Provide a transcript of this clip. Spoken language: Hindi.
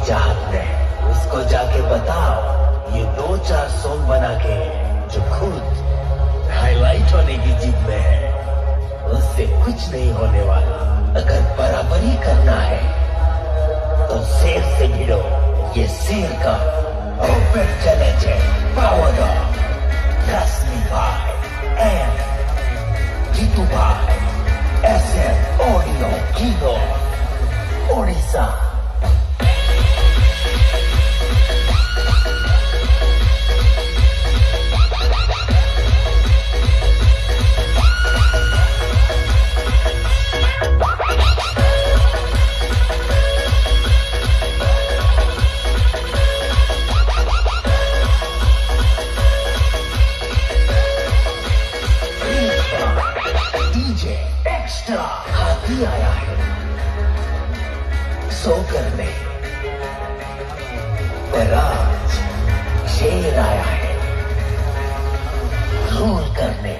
चाहत नहीं। उसको जाके बताओ ये 2-4 सॉन्ग बना के जो खुद हाईलाइट होने की जिद में है, उससे कुछ नहीं होने वाला। अगर बराबरी करना है तो शेर से भिड़ो। ये शेर का ओपन चैलेंज है। पावर ऑफ रश्मि भाई एंड जीतू भाई, SM audio king of Odisha. DJ extra हाथी आया है शो करने, पर आज शेर आया है रूल करने।